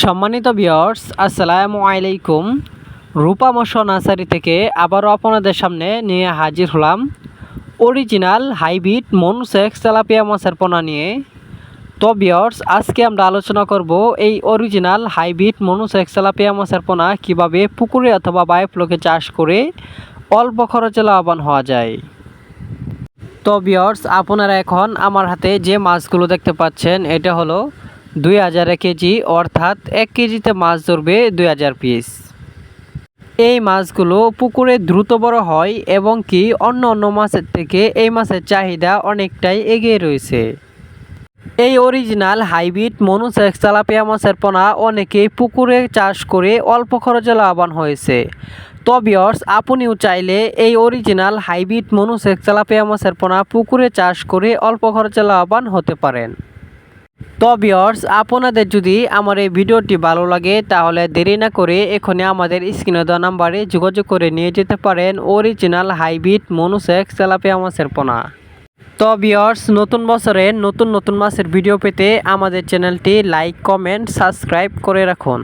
সম্মানিত ভিউয়ার্স, আসসালামু আলাইকুম। রূপা মৎস্য নার্সারি থেকে আবারও আপনাদের সামনে নিয়ে হাজির হলাম অরিজিনাল হাইব্রিড মনোসেক্স তেলাপিয়া মাছের পোনা নিয়ে। তো ভিউয়ার্স, আজকে আমরা আলোচনা করব এই অরিজিনাল হাইব্রিড মনোসেক্স তেলাপিয়া মাছের পোনা কীভাবে পুকুরে অথবা বায়োফ্লোকে চাষ করে অল্প খরচে লাভবান হওয়া যায়। তো ভিউয়ার্স, আপনারা এখন আমার হাতে যে মাছগুলো দেখতে পাচ্ছেন এটা হলো 2000 কেজি, অর্থাৎ 1 কেজিতে মাছ ধরবে 2000 পিস। এই মাছগুলো পুকুরে দ্রুত বড় হয় এবং কি অন্য মাছের থেকে এই মাছের চাহিদা অনেকটাই এগিয়ে রয়েছে। এই অরিজিনাল হাইব্রিড মনোসেক্স তেলাপিয়া মাছের পোনা অনেকেই পুকুরে চাষ করে অল্প খরচে লাভবান হয়েছে। তো ভিউয়ার্স, আপনিও চাইলে এই অরিজিনাল হাইব্রিড মনোসেক্স তেলাপিয়া মাছের পোনা পুকুরে চাষ করে অল্প খরচে লাভবান হতে পারেন। তো ভিউয়ার্স, আপনাদের যদি আমার এই ভিডিওটি ভালো লাগে তাহলে দেরি না করে এখনই আমাদের স্ক্রিনে দেওয়া নাম্বারে যোগাযোগ করে নিয়ে যেতে পারেন অরিজিনাল হাইব্রিড মনোসেক্স তেলাপিয়া মাছের পোনা। তো ভিউয়ার্স, নতুন বছরের নতুন মাছের ভিডিও পেতে আমাদের চ্যানেলটি লাইক, কমেন্ট, সাবস্ক্রাইব করে রাখুন।